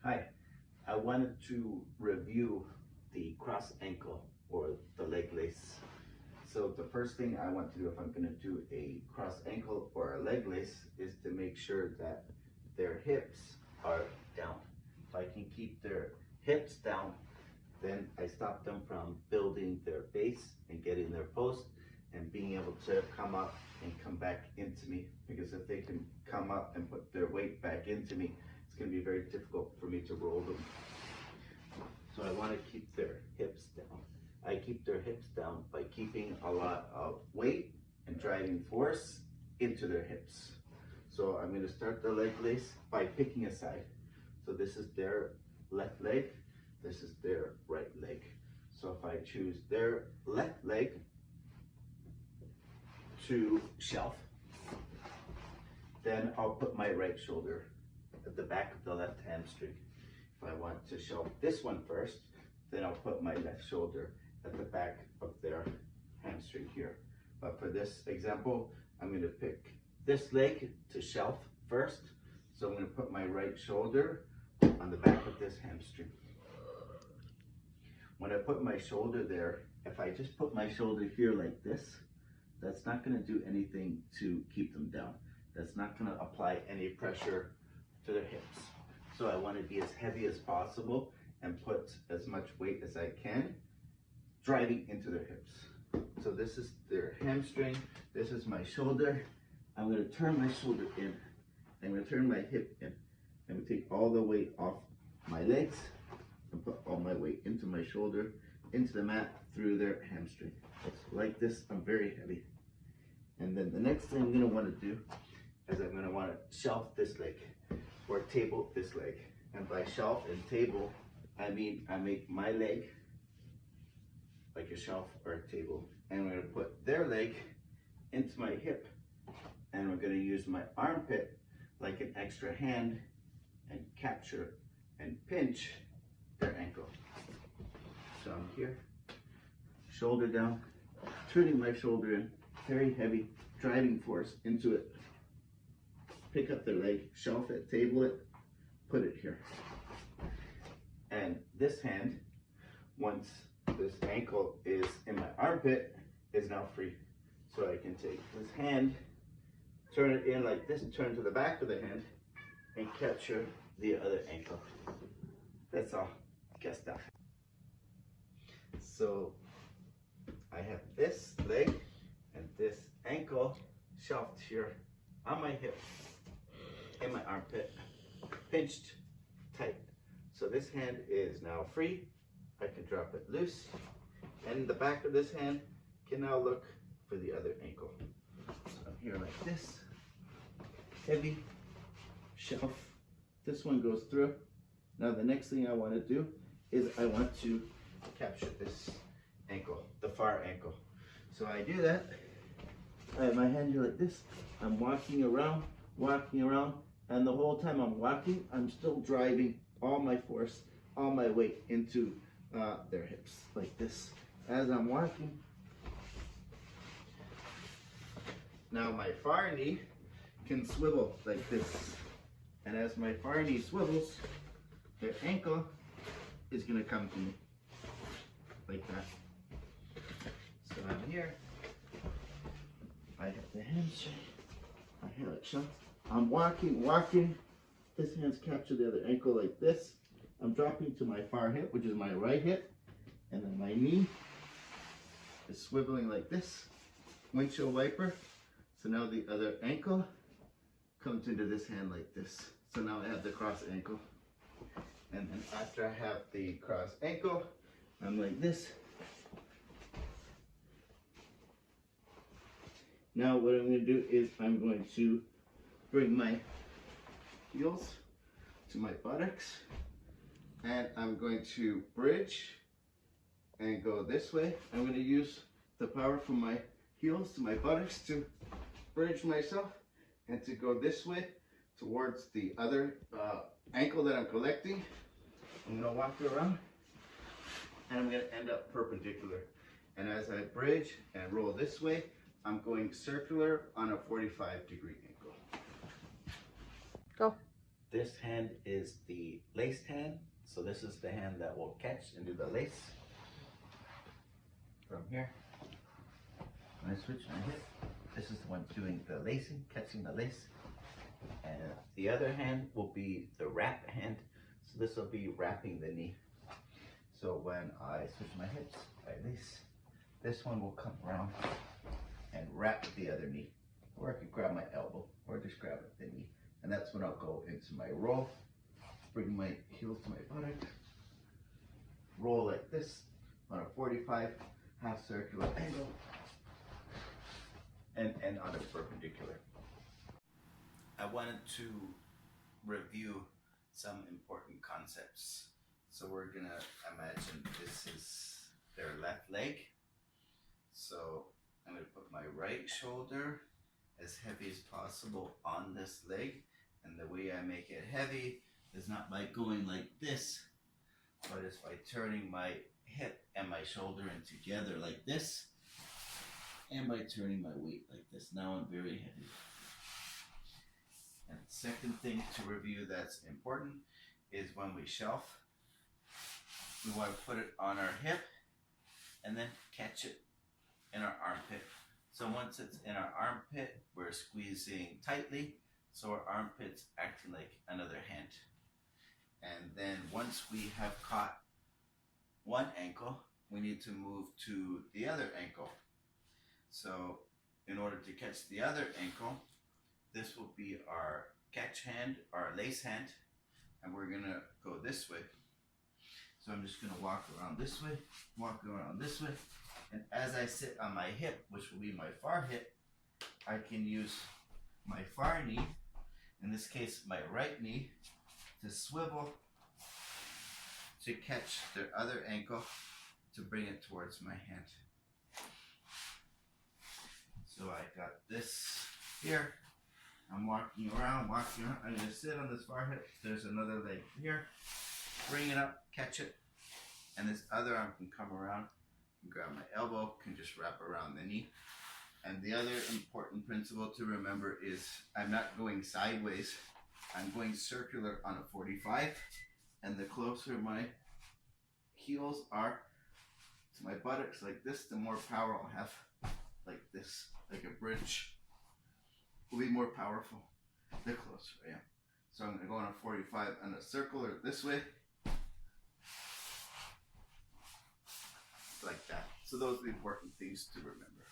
Hi, I wanted to review the cross ankle or the leg lace. So the first thing I want to do if I'm going to do a cross ankle or a leg lace is to make sure that their hips are down. If I can keep their hips down, then I stop them from building their base and getting their post and being able to come up and come back into me, because if they can come up and put their weight back into me, it's going to be very difficult for me to roll them. So I want to keep their hips down. I keep their hips down by keeping a lot of weight and driving force into their hips. So I'm going to start the leg lace by picking a side. So this is their left leg, this is their right leg. So if I choose their left leg to shelf, then I'll put my right shoulder at the back of the left hamstring. If I want to shelf this one first, then I'll put my left shoulder at the back of their hamstring here. But for this example, I'm going to pick this leg to shelf first. So I'm going to put my right shoulder on the back of this hamstring. When I put my shoulder there, if I just put my shoulder here like this, that's not going to do anything to keep them down. That's not going to apply any pressure to their hips. So I want to be as heavy as possible and put as much weight as I can driving into their hips. So this is their hamstring, this is my shoulder. I'm going to turn my shoulder in. I'm going to turn my hip in. I'm going to take all the weight off my legs and put all my weight into my shoulder, into the mat, through their hamstring. Like this, I'm very heavy. And then the next thing I'm going to want to do is I'm going to want to shelf this leg or table this leg. And by shelf and table, I mean I make my leg like a shelf or a table. And I'm going to put their leg into my hip. And we're going to use my armpit like an extra hand and capture and pinch their ankle. So I'm here, shoulder down, turning my shoulder in, very heavy, driving force into it. Pick up their leg, shelf it, table it, put it here. And this hand, once this ankle is in my armpit, is now free. So I can take this hand, turn it in like this, turn to the back of the hand, and capture the other ankle. That's all. Good stuff. So I have this leg and this ankle shelved here on my hip, in my armpit, pinched tight. So this hand is now free. I can drop it loose, and the back of this hand can now look for the other ankle. So I'm here like this, heavy, shelf. This one goes through. Now the next thing I want to do is I want to capture this ankle, the far ankle. So I do that. I have my hand here like this. I'm walking around, and the whole time I'm walking, I'm still driving all my force, all my weight into their hips, like this. As I'm walking, now my far knee can swivel like this. And as my far knee swivels, their ankle is going to come to me, like that. So I'm here, I have the hamstring, I have it shut. I'm walking, this hand's captured the other ankle like this. I'm dropping to my far hip, which is my right hip, and then my knee is swiveling like this, windshield wiper. So now the other ankle comes into this hand like this. So now I have the cross ankle. And then after I have the cross ankle, I'm like this. Now what I'm going to do is I'm going to bring my heels to my buttocks, and I'm going to bridge and go this way. I'm going to use the power from my heels to my buttocks to bridge myself and to go this way towards the other ankle that I'm collecting. I'm going to walk around, and I'm going to end up perpendicular. And as I bridge and roll this way, I'm going circular on a 45-degree angle. Go. This hand is the laced hand. So this is the hand that will catch and do the lace. From here, when I switch my hip, this is the one doing the lacing, catching the lace. And the other hand will be the wrap hand. So this will be wrapping the knee. So when I switch my hips, I lace. This one will come around and wrap the other knee. Or I could grab my elbow, or just grab the knee. And that's when I'll go into my roll, bring my heels to my buttock, roll like this on a 45 half circular angle, and end on a perpendicular. I wanted to review some important concepts. So we're gonna imagine this is their left leg. So I'm gonna put my right shoulder as heavy as possible on this leg. And the way I make it heavy is not by going like this, but it's by turning my hip and my shoulder in together like this, and by turning my weight like this. Now I'm very heavy. And the second thing to review that's important is when we shelf, we want to put it on our hip and then catch it in our armpit. So once it's in our armpit, we're squeezing tightly, so our armpit's acting like another hand. And then once we have caught one ankle, we need to move to the other ankle. So in order to catch the other ankle, this will be our catch hand, our lace hand, and we're gonna go this way. So I'm just gonna walk around this way, walk around this way, and as I sit on my hip, which will be my far hip, I can use my far knee, in this case my right knee, to swivel to catch the other ankle to bring it towards my hand. So I got this here. I'm walking around. I'm gonna sit on this far hip. There's another leg here. Bring it up, catch it, and this other arm can come around and grab my elbow, can just wrap around the knee. And the other important principle to remember is I'm not going sideways. I'm going circular on a 45, and the closer my heels are to my buttocks like this, the more power I'll have, like this, like a bridge. Will be more powerful the closer I am. So I'm going to go on a 45 and a circular this way, like that. So those are the important things to remember.